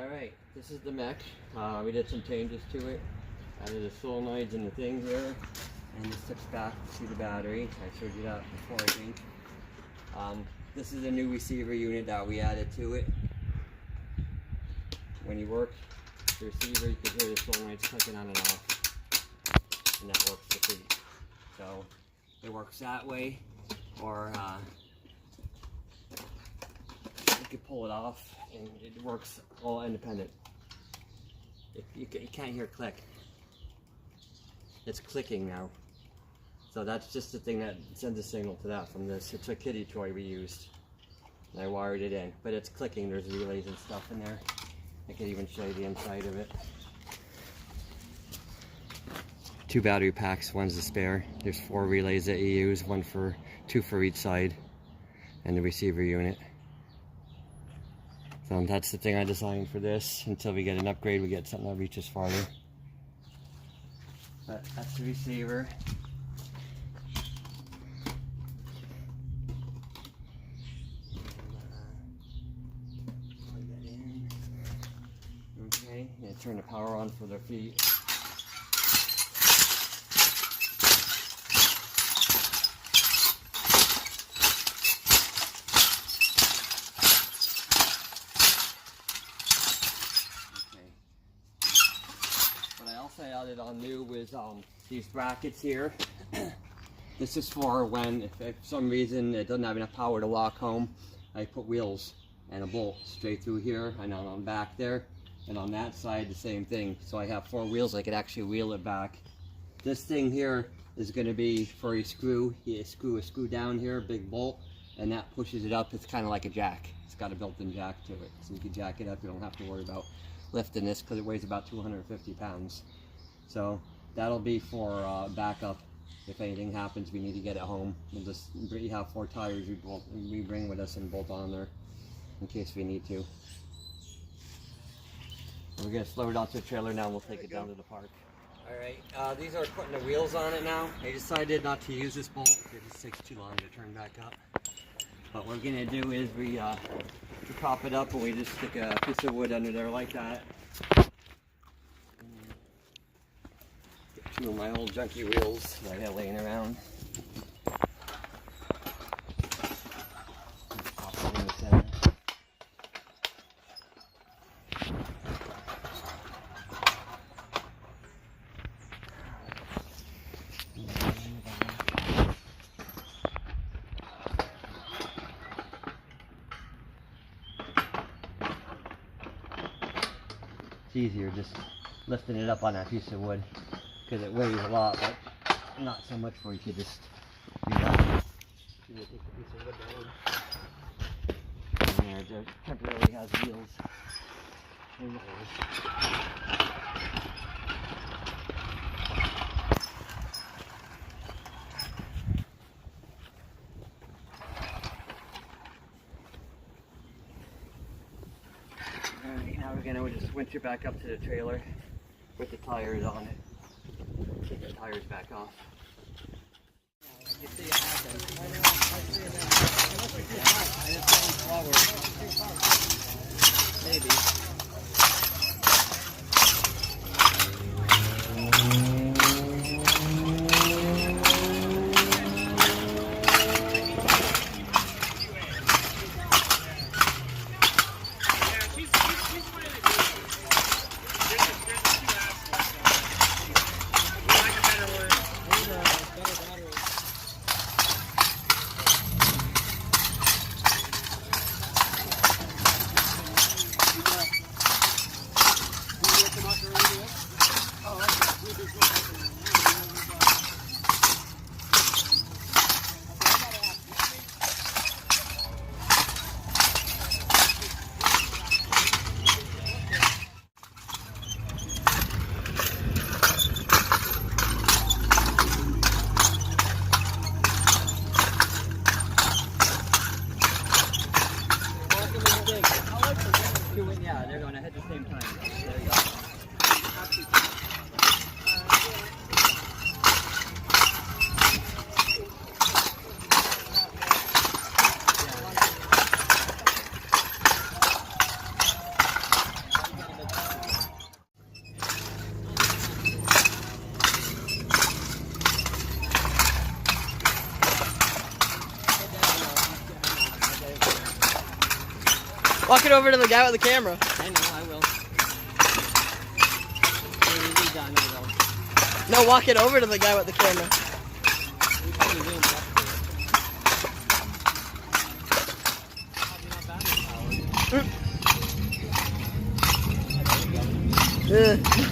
Alright, this is the mech. We did some changes to it. Added the solenoids in the thing here. And this tips back to see the battery. I showed you that before, I think. This is a new receiver unit that we added to it. When you work the receiver, you can hear the solenoids clicking on and off. And that works the feet. So it works that way, or you can pull it off and it works all independent. You can't hear click. It's clicking now. So that's just the thing that sends a signal to that from this. It's a kiddie toy we used. And I wired it in, but it's clicking. There's relays and stuff in there. I could even show you the inside of it. 2 battery packs, one's a spare. There's 4 relays that you use, 2 for each side, and the receiver unit. So that's the thing I designed for this. Until we get an upgrade, we get something that reaches farther. But that's the receiver. Plug that in. Okay, and turn the power on for their feet. I added on new with these brackets here. This is for when, if for some reason it doesn't have enough power to lock home, I put wheels and a bolt straight through here and on the back there, and on that side the same thing. So I have 4 wheels, I could actually wheel it back. This thing here is going to be for a screw. You screw a screw down here, a big bolt, and that pushes it up. It's kind of like a jack. It's got a built-in jack to it, so you can jack it up. You don't have to worry about lifting this because it weighs about 250 pounds. So that'll be for backup. If anything happens, we need to get it home. We'll just, we have 4 tires we bring with us and bolt on there in case we need to. We're going to slow it down to the trailer now and we'll take it down to the park. Alright, these are putting the wheels on it now. I decided not to use this bolt. It just takes too long to turn back up. But what we're going to do is we prop it up and we just stick a piece of wood under there like that. 2 of my old junky wheels that I had laying around. Pop it in the center. It's easier just lifting it up on that piece of wood, because it weighs a lot, but not so much where you could just do that. You take the piece of wood down. And there, it temporarily has wheels. Alright, now we're going to just winch it back up to the trailer with the tires on it. Take the tires back off. You see it happen. I know, I see it now. And it's going forward. Maybe. Yeah, they're going to hit the same time. There you go. Walk it over to the guy with the camera. I know, I will. When you be done, I will. No, walk it over to the guy with the camera. You probably will, but- Ugh.